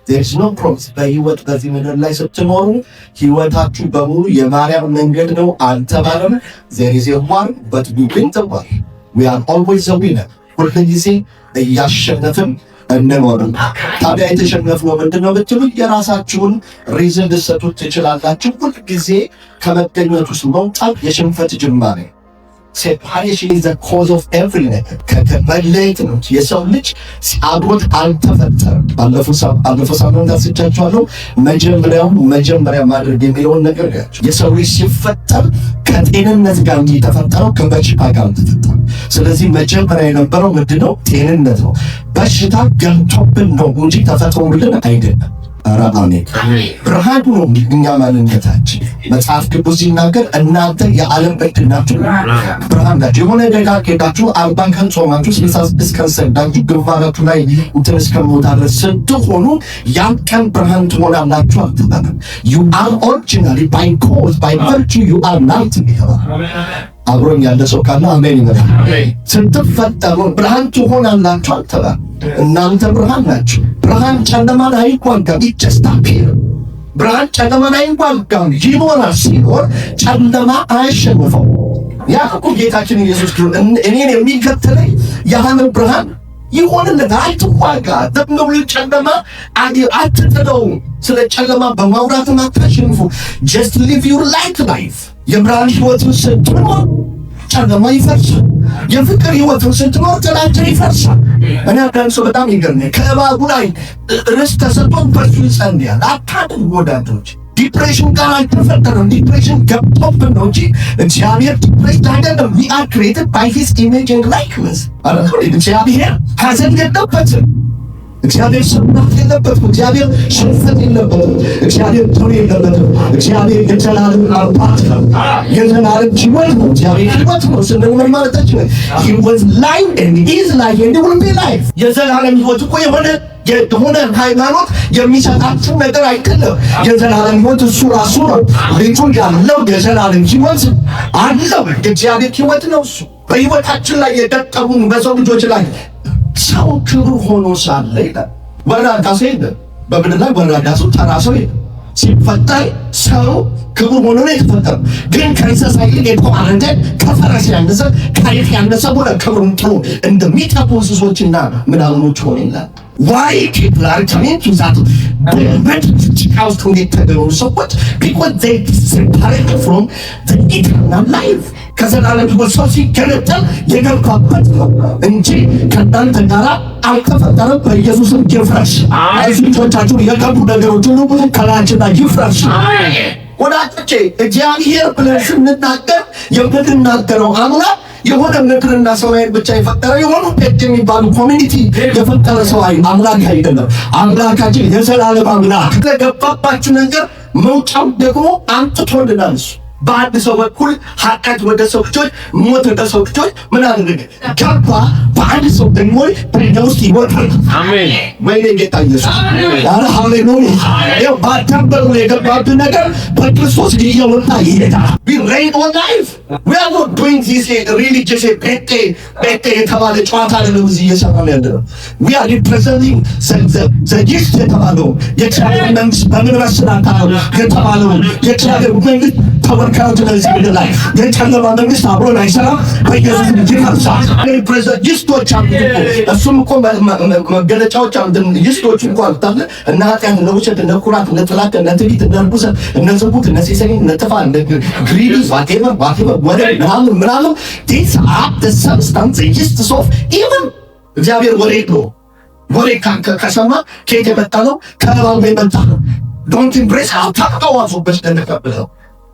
there is no promise በህይወት በዚህ ምድር ላይ ስትኖሩ ህይወታችሁ በሙሉ የማርያም መንገድ ነው አልተባለም there is a war but we win the war we are always a winner ሁልጊዜ እያሸነፍን እንኖርን ታዲያ የተሸነፍነው ምንድነው ብትሉ የራሳችሁን ሪዝን ልትሰጡት ትችላላችሁ ሁልጊዜ ከመገኘት ውስጥ መውጣት የሽንፈት ጅማሬ separation is the cause of everything ከመለየት ነው የሰው ልጅ አብሮት አልተፈጠረም ባለፈው ሳምንት አስቻችኋለሁ መጀመሪያ ማድረግ የሚለውን ነገር ያቸው የሰው ልጅ ሲፈጠር ከጤንነት ጋር የተፈጠረው ከበሽታ ጋር ተፈጠረ ስለዚህ መጀመሪያ የነበረው ምንድነው ጤንነት ነው በሽታ ገብቶብን ነው እንጂ ተፈጥሮልን አይደለም አሜን ብርሃን ነው እኛ ማንነታችን መጽሐፍ ቅዱስ ሲናገር እናንተ የዓለም ብርሃን ናችሁ ብርሃን ናችሁ የሆነ ደጋ ከሄዳችሁ 40 ቀን ጾማችሁ 66 ቀን ሰግዳችሁ ግንባራችሁ ላይ እንትን እስከሞታለች ስትሆኑ ያን ቀን ብርሃን ትሆናላችሁ አትባልም you are originally by cause by virtue you are light አብሮኝ ያለ ሰው ካለ አሜን ይበል ስትፈጠሩ ብርሃን ትሆናላችሁ አትባልም እናንተ ብርሃን ናችሁ ብርሃን ጨለማን አይቋቋም ይጨስታፒር ብርሃን ጨለማን አይቋቋም ይኖራል ሲኖር ጨለማ አያሸንፈው ያ እኮ ጌታችን ኢየሱስ ክርስቶስ እኔን የሚከተለኝ የዓለም ብርሃን ይሆንልታል አትዋጋ ደግሞ ጨለማ አትጥለው ስለ ጨለማ በማውራት አታሸንፉ just live your life የብርሃን ህይወትን ስትኖር ጨለማ ይፈርሳል የፍቅር ህይወትን ስትኖር ጥላቻ ይፈርሳል እኔ አንዳንድ ሰው በጣም ይገርመኛል ከእባቡ ላይ ርስት ተሰጥቶን በእርሱ ይጸልያል አታድርጉ ወዳጆች ዲፕሬሽን ጋር አልተፈጠረም ዲፕሬሽን ገብቶብን ነው እንጂ እግዚአብሔር ዲፕሬሽን አይደለም we are created by his image and likeness እግዚአብሔር ሐዘን የለበትም እግዚአብሔር ስብራት የለበትም እግዚአብሔር ሽንፈት የለበትም እግዚአብሔር ጦር የለበትም እግዚአብሔር የዘላለም አባት ነው የዘላለም ሕይወት ነው እግዚአብሔር ሕይወት ነው ስንል ምን ማለታችን he was life and is life and will be life የዘላለም ሕይወት እኮ የሆነ ሃይማኖት የሚሰጣችሁ ነገር አይደለም የዘላለም ሕይወት እሱ ራሱ ነው ልጁ ያለው የዘላለም ሕይወት አለው እግዚአብሔር ሕይወት ነው እሱ በሕይወታችን ላይ የደቀሙን በሰው ልጆች ላይ ሰው ክብር ሆኖ ሳለ ይላል ወራዳ ሰው በምድር ላይ ወራዳ ሰው ተራ ሰው ሲፈጠር ሰው ክብር ሆኖ ነው የተፈጠረው ግን ከእንስሳ ይልቅ የተዋረደ ከፈረስ ያነሰ ከአይጥ ያነሰ ወደ ክብሩን ጥሎ እንደሚጠፉ እንስሶችና ምናምኖች ሆነ ይላል why people are coming to that but house to get the support because they separate from the eternal life ከዘላለም ሕይወት ሰው ሲገለጠል የገባበት ነው እንጂ ከእናንተ ጋር አልተፈጠረም በኢየሱስም ይፍረስ አይዞቻችሁ የገቡ ነገሮች ሁሉ ከላያችን ላይ ይፍረስ ወዳጆቼ እግዚአብሔር ብለን ስንናገር የምንናገረው አምላክ የሆነ ምድርና ሰማይን ብቻ የፈጠረ የሆኑ ቤት የሚባሉ ኮሚኒቲ የፈጠረ ሰው አምላክ አይደለም አምላካችን የዘላለም አምላክ ለገባባችሁ ነገር መውጫው ደግሞ አምጥቶልናል በአንድ ሰው በኩል ኃጢአት ወደ ሰው ልጆች ሞት ወደ ሰው ልጆች ምን አደረገ ገባ በአንድ ሰው ደግሞ በውስጥ ይወጣል አሜን ወይኔ ጌታ ኢየሱስ አረ ሃሌሉያ ያው ባታበሩ የገባብን ነገር በክርስቶስ እየወጣ ይሄዳል we reign on life we are not doing this religious ቤቴ የተባለ ጨዋታ አይደለም እዚህ እየሰራን ያለነው we are representing the gift የተባለው የእግዚአብሔር መንግስት በምን መስራት የተባለው የእግዚአብሔር መንግስት ተወካዮች ለዚህ ምድር ላይ የጨለማ መንግስት አብሮን አይሰራም በኢየሱስ ይፈርሳል ፕሬዝዳንት ይስቶች አሉ እሱም እኮ መገለጫዎች አሉ ይስቶች እንኳን ታለ እና ኃጢአት ነው ውሸት ነው ኩራት ነው ጥላት ነው ትዕቢት ነው ርኩሰት ነው ዝሙት ነው ሲሰኝ ነው ጥፋት ነው ግሪዲ whatever ወደ ምናምን these are the substance yeast of even እግዚአብሔር ወሬ ከሰማ ከየት የመጣ ነው ከእባቡ የመጣ ነው don't embrace how ታውቃዋሱ በስተነቀበለው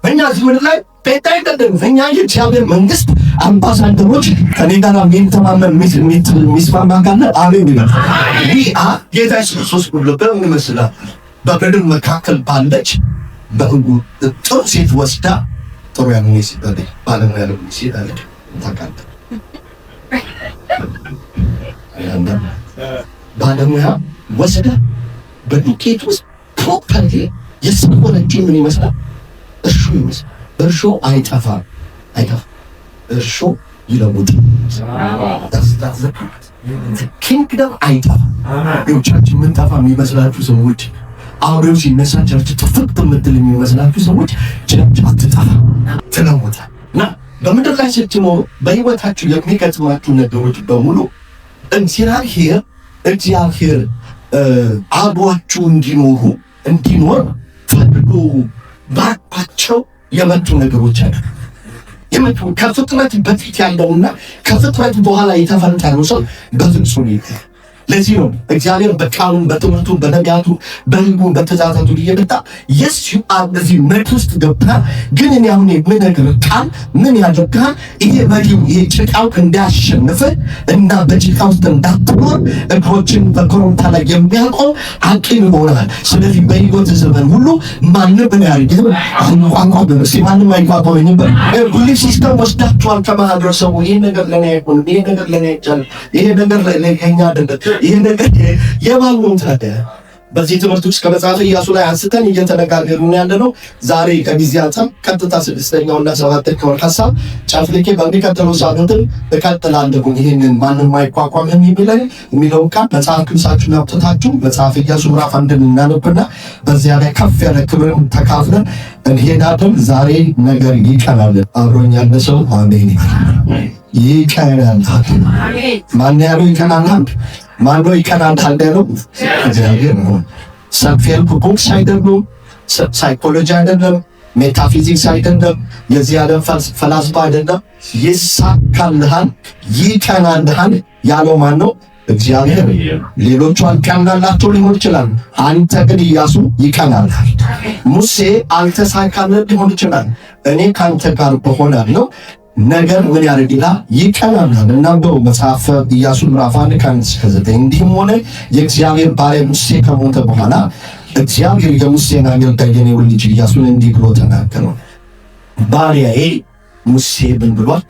እኛ እዚህ ምድር ላይ ቤት አይደለም እኛ የእግዚአብሔር መንግስት አምባሳደሮች ከኔ ጋር የሚተማመን ሚስማማ ካለ አሜን ይበል ጌታ ኢየሱስ ክርስቶስ ምን ይመስላል በምድር መካከል ባለች በህጉ ጥሩ ሴት ወስዳ ጥሩ ያለው ሴት ባለሙያ ያለው ሴት አለች ታውቃለህ ባለሙያ ወስዳ በዱቄት ውስጥ ፕሮፐርሊ የሰቆነች ምን ይመስላል እርሾ አይጠፋም እርሾ ይለውጥ ኪንግደም አይጠፋም። የውጫችን ምንጠፋ የሚመስላችሁ ሰዎች አውሬው ሲነሳ ቸርች ትፍት የምትል የሚመስላችሁ ሰዎች ቸርች አትጠፋ ትለውጣ እና በምድር ላይ ስትኖሩ በህይወታችሁ የሚገጥማችሁ ነገሮች በሙሉ እግዚአብሔር አብሯችሁ እንዲኖር ፈልጎ ባርኳቸው የመጡ ነገሮች አሉ። የመጡ ከፍጥረት በፊት ያለውና ከፍጥረት በኋላ የተፈጠረው ሰው በፍጹም ይሄ ለዚህ ነው እግዚአብሔር በቃሉም በትምህርቱ በነቢያቱ በህጉ በትእዛዛቱ እየመጣ የሱ በዚህ ምድር ውስጥ ገብታ ግን እኔ አሁን የምነግር ቃል ምን ያደርጋል? ይሄ መሪው ይሄ ጭቃው እንዳያሸንፍ እና በጭቃ ውስጥ እንዳትኖር እግሮችን በኮረብታ ላይ የሚያውቀው አቂም ይሆናል። ስለዚህ በህይወት ዘመን ሁሉ ማንም ምን ያርግህ አንቋቋም በመሲ ማንም አይቋቋምም። ሁሉ ሲስተም ወስዳችኋል ከማህበረሰቡ ይሄ ነገር ለኔ አይሆን፣ ይሄ ነገር ለኔ አይቻልም፣ ይሄ ነገር ለኛ አይደለም። ይሄ ነገር የማንንም ታዲያ በዚህ ትምህርት ውስጥ ከመጽሐፈ ኢያሱ ላይ አንስተን እየተነጋገርን ያለነው ዛሬ ከጊዜ አንፃር ቀጥታ 6ኛውና 7ኛው ሐሳብ ጫፍልቄ በሚቀጥለው ሳምንት እቀጥላለሁ። ይሄንን ማንም አይቋቋም የሚለውን ቃል መጽሐፍ ቅዱሳችሁን አውጥታችሁ መጽሐፈ ኢያሱ ምዕራፍ 1 እናነብና በዚያ ላይ ከፍ ያለ ክብርን ተካፍለን እንሄዳለን። ዛሬ ነገር ይቀናል። አብሮኝ ያለ ሰው አሜን ይቀናል። ማን ያለው ይቀናል? ማን ይቀናል ታደረው? እግዚአብሔር ነው። ሰልፍ ቡክስ አይደለም፣ ሳይኮሎጂ አይደለም፣ ሜታፊዚክስ አይደለም፣ የዚህ ዓለም ፈላስፋ አይደለም። ይሳካልሃል፣ ይቀናልሃል ያለው ማን ነው? እግዚአብሔር። ሌሎቹ አልቀናላቸው ሊሆን ይችላል። አንተ ግን ኢያሱ ይቀናልሃል። ሙሴ አልተሳካለት ሊሆን ይችላል። እኔ ካንተ ጋር በሆናለሁ ነገር ምን ያደርግላ ይቀናናል። እናንተው መጽሐፈ ኢያሱ ምዕራፍ 1 ከ1-9 እንዲህም ሆነ የእግዚአብሔር ባሪያ ሙሴ ከሞተ በኋላ እግዚአብሔር የሙሴን አገልጋይ የኔውን ልጅ ኢያሱን እንዲህ ብሎ ተናገረው። ባሪያዬ ሙሴ ምን ብሏል?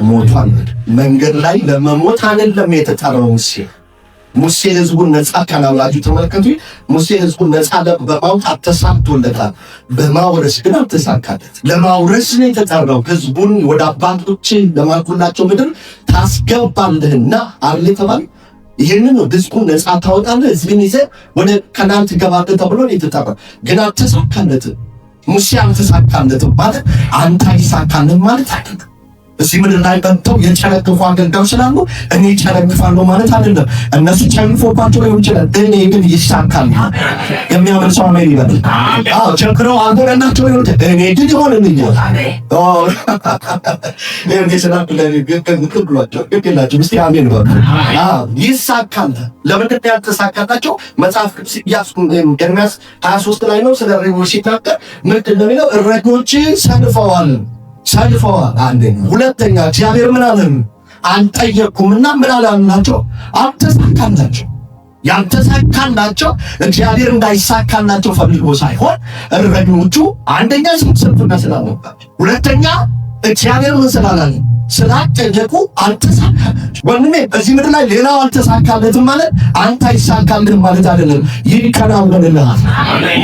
ሞቷል። መንገድ ላይ ለመሞት አይደለም የተጠራው ሙሴ ህዝቡን ነፃ ካላላችሁ ተመልከቱ። ሙሴ ህዝቡን ነፃ በማውጣት ተሳክቶለታል። በማውረስ ግን አልተሳካለት። ለማውረስ ነው የተጠራው። ህዝቡን ወደ አባቶች ለማልኩላቸው ምድር ታስገባለህና አለ ተባለ። ይሄንን ነው ህዝቡን ነፃ ታወጣለህ፣ ህዝብን ይዘህ ወደ ከናን ትገባለህ ተብሎ ነው የተጠራው። ግን አልተሳካለትም። ሙሴ አልተሳካለትም ማለት አንተ አይሳካልህም ማለት አይደለም። እዚህ ምድር ላይ በንተው የጨነገፉ አገልጋዮች ስላሉ እኔ ጨነግፋለሁ ማለት አይደለም። እነሱ ጨንግፎባቸው ሊሆን ይችላል። እኔ ግን ይሳካል የሚያምን ሰው አሜን ይበል። ቸግረው አገረናቸው ሊሆን ይችላል። እኔ ግን ይሆንልኛል። ይሳካል። ለምንድን ነው ያልተሳካላቸው? መጽሐፍ ቅዱስ ኤርምያስ 23 ላይ ነው ስለ እረኞች ሲናገር ምንድን ነው የሚለው? እረኞች ሰንፈዋል። አንደኛ። ሁለተኛ እግዚአብሔር ምን አለ? አልጠየቁምና ምን አላልናቸው? አልተሳካላቸው። ያልተሳካላቸው እግዚአብሔር እንዳይሳካላቸው ፈልጎ ሳይሆን እረኞቹ አንደኛ ስንፍና ስላልነበራቸው፣ ሁለተኛ እግዚአብሔር ምን ስላላለ ስላልጠየቁ አልተሳካላቸው። ወንድሜ በዚህ ምድር ላይ ሌላው አልተሳካለትም ማለት አንተ አይሳካልህም ማለት አይደለም። ይከናወንልሃል።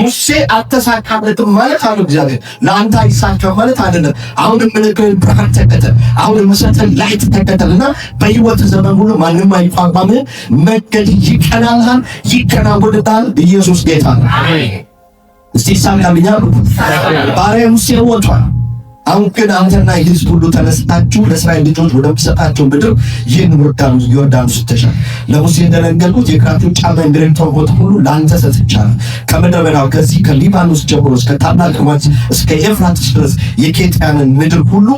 ሙሴ አልተሳካለትም ማለት አለ እግዚአብሔር ለአንተ አይሳካም ማለት አይደለም። አሁንም ምልክት ብርሃን ተከተል፣ አሁንም መሰረተ ላይ ተከተልና በህይወት ዘመን ሁሉ ማንም አይቋቋምህም። መንገድ ይቀናልሃል፣ ይከናወንልሃል። ኢየሱስ ጌታ ነው። እስቲ ሳምናኛ ባሪያ ሙሴ ወጥቷል። አሁን ግን አንተና ህዝብ ሁሉ ተነስታችሁ ለእስራኤል ልጆች ወደምሰጣቸው ምድር ይህን ዮርዳኖስ ተሻገሩ። ለሙሴ እንደነገርኩት የክራቱን ጫማ እንደረግጠው ቦታ ሁሉ ለአንተ ሰጥቻለሁ። ከምድረ በዳው ከዚህ ከሊባኖስ ጀምሮ እስከ ታላቅ ወንዝ እስከ ኤፍራጥስ ድረስ የኬጥያንን ምድር ሁሉ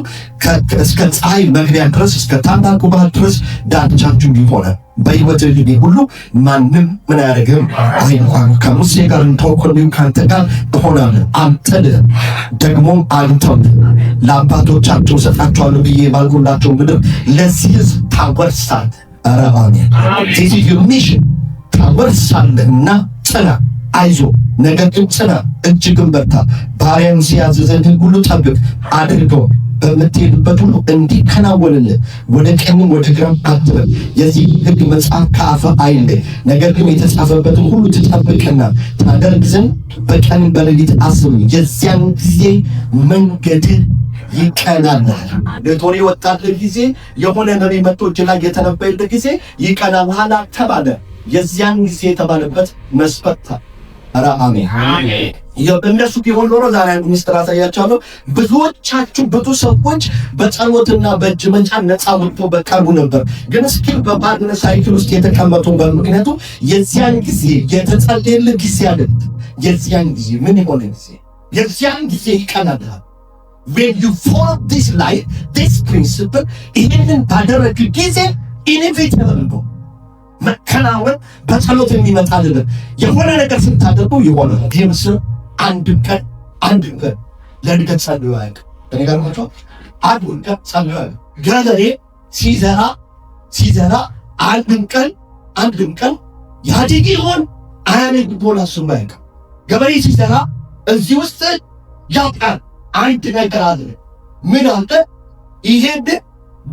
እስከ ፀሐይ መግቢያ ድረስ እስከ ታላቁ ባህር ድረስ ዳርቻችሁ ይሆናል። በህይወት ልጅ ሁሉ ማንም ምን ያደርግም አይንኳን። ከሙሴ ጋር ተወኮልኝ ካንተ ጋር እሆናለሁ። አንተ ደግሞ አንተም ለአባቶቻቸው ሰጣቸዋለሁ ብዬ ባልኩላቸው ምድር ለዚህ ህዝብ ታወርሳለህ። አረባኔ ሚሽን ታወርሳለህና ጽና፣ አይዞ ነገር ግን ጽና፣ እጅግም በርታ። ባሪያን ሲያዘዘን ሁሉ ጠብቅ አድርገው በምትሄድበት ሁሉ እንዲከናወንልህ ወደ ቀኝም ወደ ግራም አትበል። የዚህ ህግ መጽሐፍ ከአፍህ አይለይ፣ ነገር ግን የተጻፈበትን ሁሉ ትጠብቅና ታደርግ ዘንድ በቀን በሌሊት አስብ። የዚያን ጊዜ መንገድህ ይቀናል። ለቶሪ ወጣት ጊዜ የሆነ ነብይ መጥቶ እጅ ላይ የተነበየለት ጊዜ ይቀናል ተባለ። የዚያን ጊዜ የተባለበት መስፈርት ኧረ አሜን እነሱ ቢሆን ኖሮ ዛሬ ሚስጥር አሳያቸዋለሁ። ብዙዎቻችሁ ብዙ ሰዎች በጸሎትና በእጅ መጫን ነፃ ወጥቶ በቀርቡ ነበር። ግን እስኪ በባርነት ሳይክል ውስጥ የተቀመጡ በምክንያቱ የዚያን ጊዜ የተጸለየልህ ጊዜ አይደለም። የዚያን ጊዜ ምን ይሆን ጊዜ የዚያን ጊዜ ይቀናል። when you follow this life this principle ይህንን ባደረግ ጊዜ inevitable ነው መከናወን። በጸሎት የሚመጣ አይደለም። የሆነ ነገር ስታደርጉ የሆነ ምስል አንድ ቀን ለእድገት ጸልዮ አያውቅም። እኔ ጋር መጥቶ አንድ ቀን ጸልዮ አያውቅም። ገበሬ ሲዘራ አንድ ቀን ያድግ ይሆን አያድግ ይሆን አስቦ አያውቅም። ገበሬ ሲዘራ እዚህ ውስጥ ያውቃል አንድ ነገር አለ። ምን አለ? ይሄን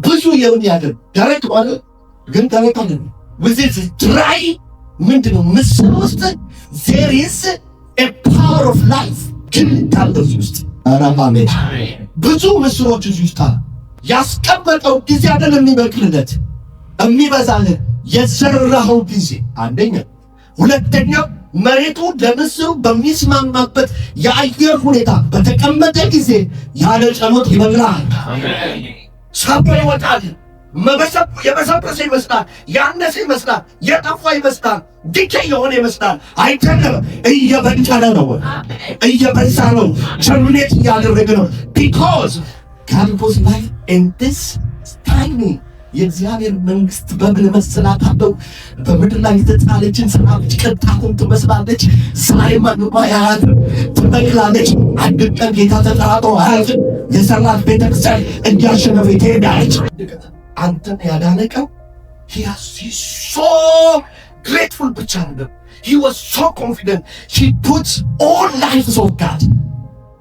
ብዙ የሚያደርግ ደረቅ ማለት ግን ደረቅ አይደለም። with dry ምንድነው ምስል ውስጥ there is a power of life ግን ታልተስ ውስጥ አራማሜ ብዙ ምስሎች እዚህ ውስጥ ያስቀመጠው ጊዜ አይደለም የሚበቅልለት የሚበዛለት የዘራኸው ጊዜ አንደኛ። ሁለተኛ መሬቱ ለምስሉ በሚስማማበት የአየር ሁኔታ በተቀመጠ ጊዜ ያለ ጸሎት ይበቅላል። ሳቦ ይወጣል። የበሰበሰ ይመስላል፣ ያነሰ ይመስላል፣ የጠፋ ይመስላል፣ ድኬ የሆነ ይመስላል። አይደለም፣ እየበቀለ ነው፣ እየበዛ ነው፣ ጀርሚኔት እያደረገ ነው። because God was like in this timing የእግዚአብሔር መንግስት በምን መሰላታለው? በምድር ላይ የተጣለችን ሰራዊት ቅንጣቱን ትመስላለች። ዛሬ ማንማ ያያት ትበቅላለች። አንድ ቀን ጌታ ተጠራጥሮ አያልፍም። የሰራት ቤተክርስቲያን እንዲያሸነፈ ትሄዳለች። አንተን ያዳነቀው he is so grateful ብቻ ነበር። he was so confident. he puts all lives of God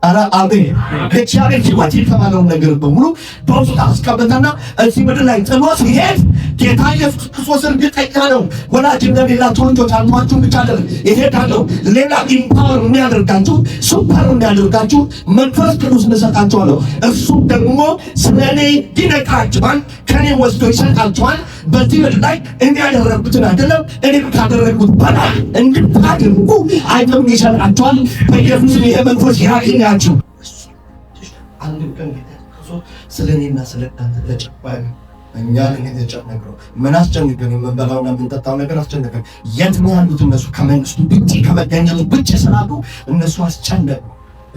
አረ አሜን ለቻለ ህይወት የተባለውን ነገር በሙሉ በውስጡ አስቀምጠና እዚህ ምድር ላይ ጥሎ ሲሄድ ጌታ ኢየሱስ ክርስቶስ እርግጠኛ ነው። ወላጅ እንደሌላቸው ልጆች አልሟችሁ ብቻ አይደለም ይሄዳሉ። ሌላ ኢምፓወር የሚያደርጋችሁ ሱፐር የሚያደርጋችሁ መንፈስ ቅዱስ እንሰጣችኋለሁ። እሱ ደግሞ ስለኔ ይነግራችኋል፣ ከኔ ወስዶ ይሰጣችኋል። በዚህ ምድር ላይ እኔ ያደረኩትን አይደለም እኔ ካደረኩት በላይ እንድታደርጉ አይተም ይሰጣችኋል። በኢየሱስ ይሄ መንፈስ ያገኛችሁ። አንድ ቀን ስለኔና ስለእናንተ ተጨባጭ እኛ ለኔ ተጨነቀው ምን አስጨንቀን የምንበላውና የምንጠጣው ነገር አስጨንቀን የት ነው ያሉት? እነሱ ከመንግስቱ ብቻ ከመገኘቱ ብቻ ስላሉ እነሱ አስጨነቁ።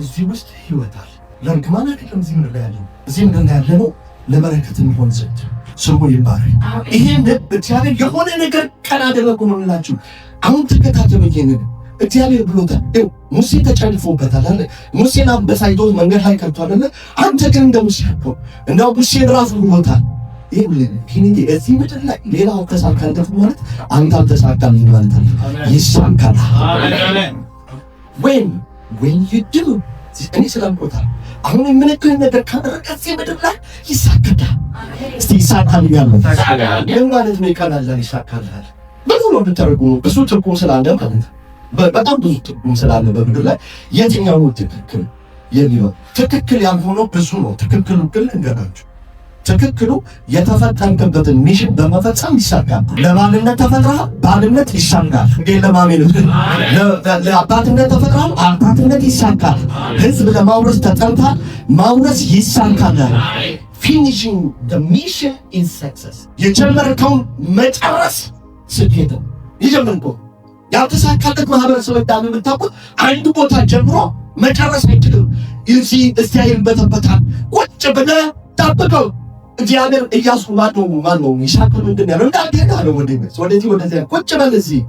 እዚህ ውስጥ ህይወታል ለርግማን አይደለም። እዚህ ምድር ላይ ያለው እዚህ ምድር ላይ ያለው ለበረከት የሚሆን ዘንድ ስሙ ይባረክ። ይሄን እግዚአብሔር የሆነ ነገር ቀን አደረጉ ነው እንላችሁ። አሁን ተከታተሉ። ይሄንን እግዚአብሔር ብሎታል። ሙሴ ተጨልፎበታል አለ። ሙሴን አበሳይቶ መንገድ ላይ ቀርቷል አለ። አንተ ግን እንደ ሙሴ አትሆን። እንደው ሙሴን ራሱ ብሎታል። ይሄን እዚህ ምድር ላይ ሌላው ተሳካለት ማለት አንተ አልተሳካልኝ ማለት ነው። ይሳካል። አሜን። when you do እኔ ስለምቆታል አሁን የምንከኝ ነገር ካደረገ እዚህ ምድር ላይ ይሳካል። እስቲ ይሳካል ያለው ምን ማለት ነው? ይካላል ይሳካል ብዙ ነው ተተረጉሙ ብዙ ትርጉም ስላለ ማለት በጣም ብዙ ትርጉም ስላለ በምድር ላይ የትኛው ነው ትክክል የሚለው ትክክል ያልሆነው ብዙ ነው። ትክክሉ ግን እንገራችሁ ትክክሉ የተፈጠንከበትን ሚሽን በመፈጸም ይሳካል። ለባልነት ተፈጥረሃል፣ ባልነት ይሳካል። ለማሜን ለአባትነት ተፈጥረሃል፣ አባትነት ይሳካል። ህዝብ ለማውረስ ተጠርተሃል፣ ማውረስ ይሳካል። finishing the mission is success የጀመርከውን መጨረስ ስኬት ነው። ይጀምርኩ ያልተሳካለት ማህበረሰብ እንዳለ የምታውቁት አንድ ቦታ ጀምሮ መጨረስ አይችልም። እዚህ እስቲያይል በተበታል ቁጭ ብለህ ጠብቀው። እግዚአብሔር ኢያሱ ማን ነው ይሳካ ምንድን ያለው እንዳገና ነው ወደዚህ ቁጭ በል እዚህ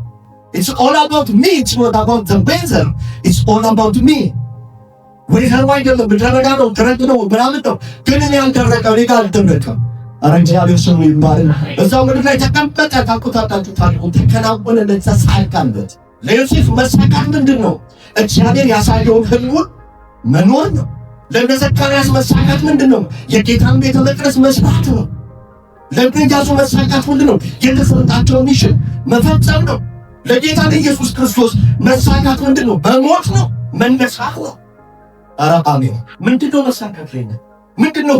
it's all about me it's not about the weather it's all about me weather አይደለም ብደረጋ ነው ተረግ ነው ምናምን ነው ግን እኔ ያልደረቀው እኔ ጋር አልደረቀም። ኧረ እግዚአብሔር ስሙ ይባረክ። እዛው ምድር ላይ ተቀመጠ ታውቁታላችሁ። ታሪኩ ተከናወነ። ለተሳካለት ለዮሴፍ መሳካት ምንድን ነው? እግዚአብሔር ያሳየውን ህልሙን መኖር ነው። ለዘካርያስ መሳካት ምንድን ነው? የጌታን ቤተ መቅደስ መስራት ነው። ለኢያሱ መሳካት ምንድን ነው? የተሰጣቸውን ሚሽን መፈጸም ነው። ለጌታ ለኢየሱስ ክርስቶስ መሳካት ምንድን ነው? በሞት ነው፣ መነሳት ነው። ኧረ አሜን። ምንድን ነው መሳካት? ምንድነው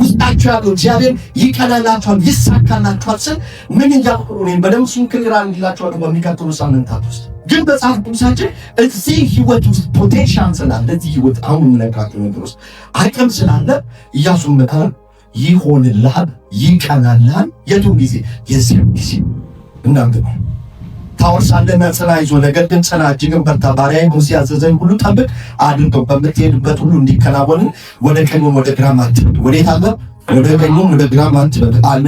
ውስጣችሁ ያለው? እግዚአብሔር ይቀናላችኋል፣ ይሳካላችኋል ስል ምን እያልኩ ነው? በደምብ እሱን ክሊር እንዲላችኋል በሚቀጥሉ ሳምንታት ውስጥ። ግን መጽሐፍ ቅዱሳችን እዚህ ህይወት ውስጥ ፖቴንሻል ስላለ እዚህ ህይወት አሁን የምነግራችሁ ነገር ውስጥ አቅም ስላለ ኢያሱ መካን ይሆንልሃል፣ ይቀናልሃል። የቱን ጊዜ? የዚህ ጊዜ እናንተ ነው ታወርሳለህ ጽና፣ ይዞ ነገር ግን ጽና፣ እጅግም በርታ፣ ባሪያዬ ሙሴ ያዘዘኝ ሁሉ ጠብቅ አድርገው፣ በምትሄድበት ሁሉ እንዲከናወን ወደ ቀኙም ወደ ግራም አትበል። ወዴት አለ? ወደ ቀኙም ወደ ግራም አትበል አለ።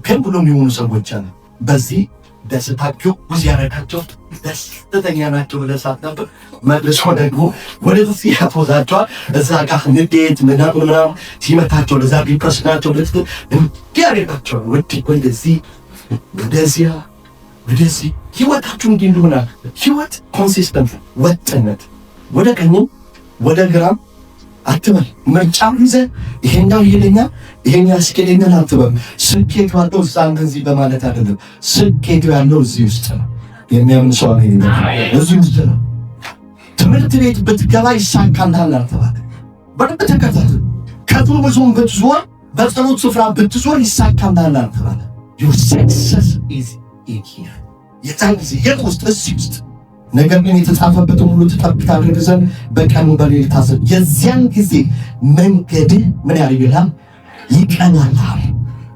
ከን ብሎ የሚሆኑ ሰዎች አለ በዚህ ደስታቸው ብዙ ያረካቸው ደስተኛ ናቸው ብለህ ሳትነበር መልሶ ደግሞ ወደዚህ ያቶዛቸዋል። እዛ ጋር ንዴት ምናምን ሲመታቸው ለዛ ቢፕረስ ናቸው እንዲያረጋቸው ወደዚህ ወደዚህ ህይወታችሁ እንዲህ እንደሆነ ህይወት ኮንሲስተንት ወጥነት፣ ወደ ቀኝም ወደ ግራም አትበል። ምርጫም ይዘህ ይሄኛው ይሄኛው ያስኬደኛል አትበል። ስኬቱ ያለው እዛ እንደዚህ በማለት አይደለም። ስኬቱ ያለው እዚህ ውስጥ ነው። የሚያምን ሰው አይደለም፣ እዚህ ውስጥ ነው። ትምህርት ቤት ብትገባ ይሳካልሃል አትበል። በደንብ ተከታተል። ከጥሩ ብዙም ብትዞር፣ በጸሎት ስፍራ ብትዞር ይሳካልሃል አትበል። your success is in here። የታን ጊዜ የውስጥ እዚህ ውስጥ ነገር ግን የተጻፈበትን ሁሉ ትጠብቃለህ ዘንድ በቀኑ በሌሊት ታስብ። የዚያን ጊዜ መንገድህ ምን ያደርግልሃል? ይቀናልሃል።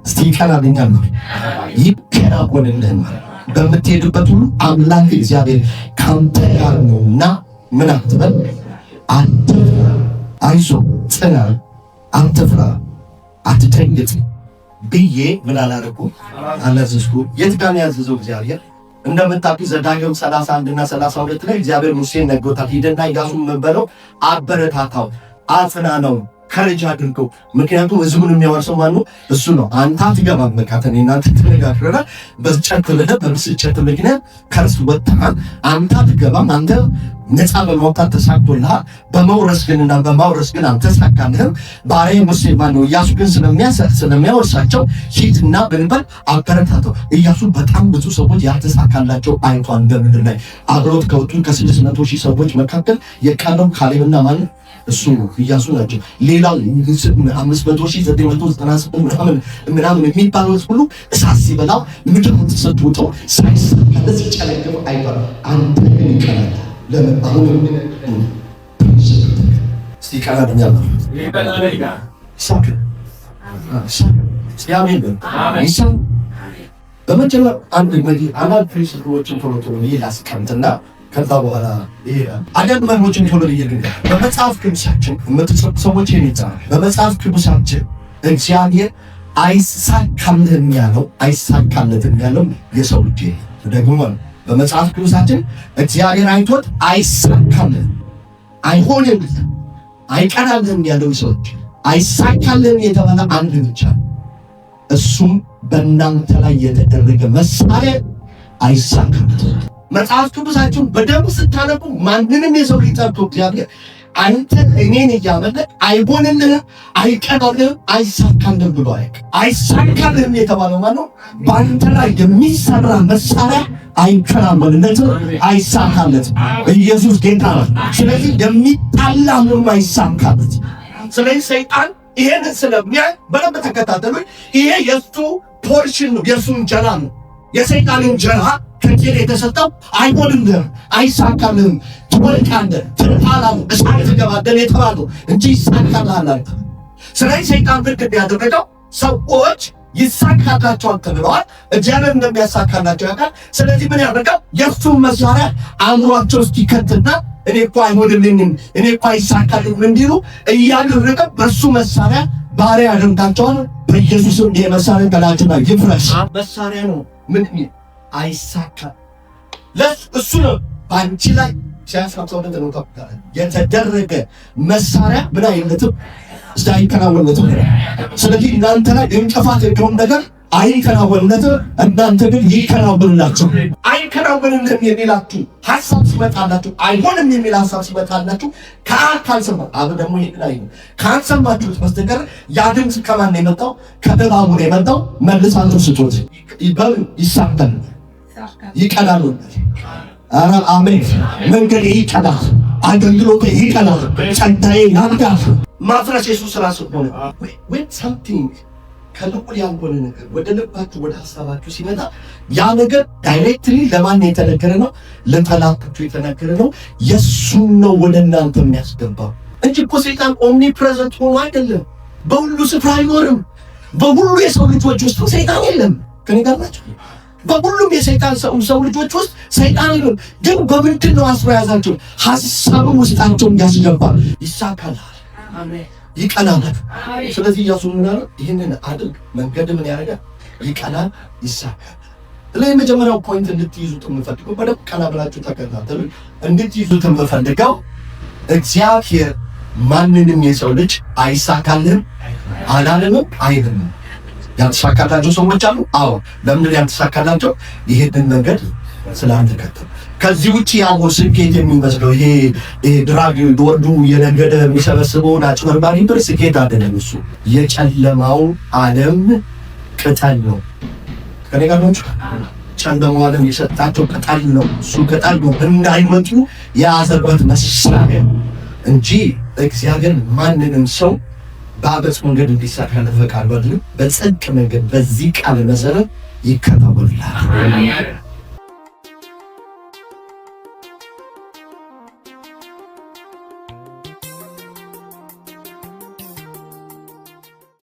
እስቲ ይቀናልኛል ነው ይከናወንልሃል። በምትሄድበት ሁሉ አምላክ እግዚአብሔር ካንተ ጋር ነውና ምን አትበል፣ አትፍራ፣ አይዞህ፣ ጽና፣ አትፍራ፣ አትደንግጥ ብዬ ምን አላደረኩም? አላዘዝኩም። የት ጋር ነው ያዘዘው እግዚአብሔር? እንደምታውቁ ዘዳግም 31 እና 32 ላይ እግዚአብሔር ሙሴን ነግሮታል። ሂድና ኢያሱን ምን በለው? አበረታታው፣ አጽናናው፣ ከረጅ አድርገው። ምክንያቱም ህዝቡን የሚያወርሰው ማነው? እሱ ነው። አንተ አትገባም። መካተን እናንተ ተነጋግረናል። በስጨት ብለህ በብስጨት ምክንያት ከእርሱ ወጥተሃል። አንተ አትገባም። አንተ ነፃ በመውጣት ተሳክቶልሃል። በመውረስ ግን አልተሳካልህም። ባሪያዬ ሙሴ ማነው? ኢያሱ ግን ስለሚያወርሳቸው ሂድና ብንበል አበረታተው። ኢያሱ በጣም ብዙ ሰዎች ያልተሳካላቸው አይቷን በምድር ላይ አብሮት ከወጡ ከ600,000 ሰዎች መካከል የቀረው ካሌብና ማለት እሱ ኢያሱ ናቸው። ሌላው 500,000 998 ምናምን የሚባሉት ሁሉ እሳት ሲበላው ምድር ተሰጥቶ ሳይሳካለት ሲጨለግፍ አይቷል። አንተ ግን ይቀራል። ለምን አሁን ሲቀራኛ ነው ሳክ ሲያሜን ይሳም በመጀመሪያ አንድ ፕሪንሲፕሎችን ቶሎ ይላስቀምጥና ከዛ በኋላ ይሄዳል። አንዳንድ መርሆችን ቶሎ ይይርግ። በመጽሐፍ ቅዱሳችን የምትሰጡ ሰዎች የሚጻፍ በመጽሐፍ ቅዱሳችን እግዚአብሔር አይሳካልህም ያለው የሰው ልጅ ደግሞ በመጽሐፍ ቅዱሳችን እግዚአብሔር አይቶት አይሳካልህም፣ አይሆንልህም፣ አይቀናልህም ያለው ሰዎች አይሳካልህም የተባለ አንድ ብቻ እሱም በእናንተ ላይ የተደረገ መሳሪያ አይሳካልህም። መጽሐፍ ቅዱሳችሁን በደንብ ስታነቡ ማንንም የሰው ሊጠርቶ እግዚአብሔር አንተ እኔን እያመለክ አይሆንልህም፣ አይቀናልህም፣ አይሳካልህም ብሎ አይሳካልህም የተባለው ማለት ነው። በአንተ ላይ የሚሰራ መሳሪያ አይከናወንለትም፣ አይሳካለትም። ኢየሱስ ጌታ ነው። ስለዚህ የሚጣላም አይሳካለት። ስለዚህ ሰይጣን ይሄንን ስለሚያይ በደንብ ተከታተሉ። ይሄ የሱ ፖርሽን ነው፣ የሱ እንጀራ ነው። የሰይጣን እንጀራ ከእንጀራ የተሰጠው አይሆንልህም፣ አይሳካልህም፣ ትወድቃለህ፣ ትጣላለህ፣ እሳት ትገባለህ የተባለው እንጂ ይሳካልሃል። ስለዚህ ሰይጣን ብርቅ ያደረገው ሰዎች ይሳካላቸዋል ተብለዋል። እግዚአብሔር እንደሚያሳካላቸው ያውቃል። ስለዚህ ምን ያደርጋል? የእሱን መሳሪያ አእምሯቸው እስኪከትና እኔ እኮ አይሆንልኝም፣ እኔ እኮ አይሳካልኝም እንዲሉ እያደረገ በእሱ መሳሪያ ባሪያ ያደርጋቸዋል። በኢየሱስም ይሄ መሳሪያ በላያችሁ ላይ ይፍረስ። መሳሪያ ነው። ምን አይሳካ እሱ ነው በአንቺ ላይ ሲያሳብሰው ነው የተደረገ መሳሪያ ብላ የለትም አይከናወንለትም። ስለዚህ እናንተ ላይ እንቅፋት የሆነ ነገር አይከናወንለትም፣ እናንተ ግን ይከናወንላችሁ። አይከናወንልህም የሚላችሁ ሀሳብ ሲመጣላችሁ፣ አይሆንም የሚል ሀሳብ ሲመጣላችሁ ካልሰማ አብ ደግሞ ይላል ካልሰማችሁት በስተቀር ያ ድምፅ ከማን ነው የመጣው? ከእባቡ ነው የመጣው። መልሳችሁ ስጡት፣ ይሳካል፣ ይቀናል። ኧረ አሜን። መንገድ ይቀናል። አገልግሎት ይቀናል፣ ጸጋዬ ያድጋል። ማፍረስ የሱስ ራስ ሆነ ወይ something ከልዑል ያልሆነ ነገር ወደ ልባችሁ ወደ ሐሳባችሁ ሲመጣ ያ ነገር ዳይሬክትሊ ለማን የተነገረ ነው? ለጠላቶቹ የተነገረ ነው። የሱን ነው ወደ እናንተ የሚያስገባው እንጂ እኮ ሰይጣን ኦምኒ ፕሬዘንት ሆኖ አይደለም። በሁሉ ስፍራ አይኖርም። በሁሉ የሰው ልጆች ውስጥ ሰይጣን የለም። ከኔ ጋር ናቸው። በሁሉም የሰይጣን ሰው ልጆች ውስጥ ሰይጣን የለም። ግን በምንድን ነው አስሮ ያዛቸው? ሐሳቡ ውስጣቸውን ያስገባል። ይሳካላል። አሜን። ይቀናል። ስለዚህ ኢየሱስ ምን አለ? ይሄንን አድርግ፣ መንገድ ምን ያደርጋል? ይቀናል፣ ይሳካል። ለመጀመሪያው ፖይንት እንድትይዙት የምፈልገው በደንብ ቀና ብላችሁ ተከታተሉ። እንድትይዙት የምፈልገው እግዚአብሔር ማንንም የሰው ልጅ አይሳካልህም አላለንም አይልም። ያልተሳካላቸው ሰዎች አሉ። አዎ፣ ለምን ያልተሳካላቸው? ይሄንን መንገድ ስላልተከተሉ። ከዚህ ውጪ ያለው ስኬት የሚመስለው ይሄ ድራግ ወርዱ የነገደ የሚሰበስበውን አጭበርባሪ ብር ስኬት አይደለም። እሱ የጨለማው ዓለም ቅጠል ነው። ከኔ ጋር ነው። ጨለማው ዓለም የሰጣቸው ቅጠል ነው። እሱ ቅጠል ነው እንዳይመጡ የያዘበት መሳሪያ እንጂ እግዚአብሔር ማንንም ሰው በአበጽ መንገድ እንዲሳካለት ፈቃዱ አይደለም። በጽድቅ መንገድ በዚህ ቃል መሰረት ይከናወናል።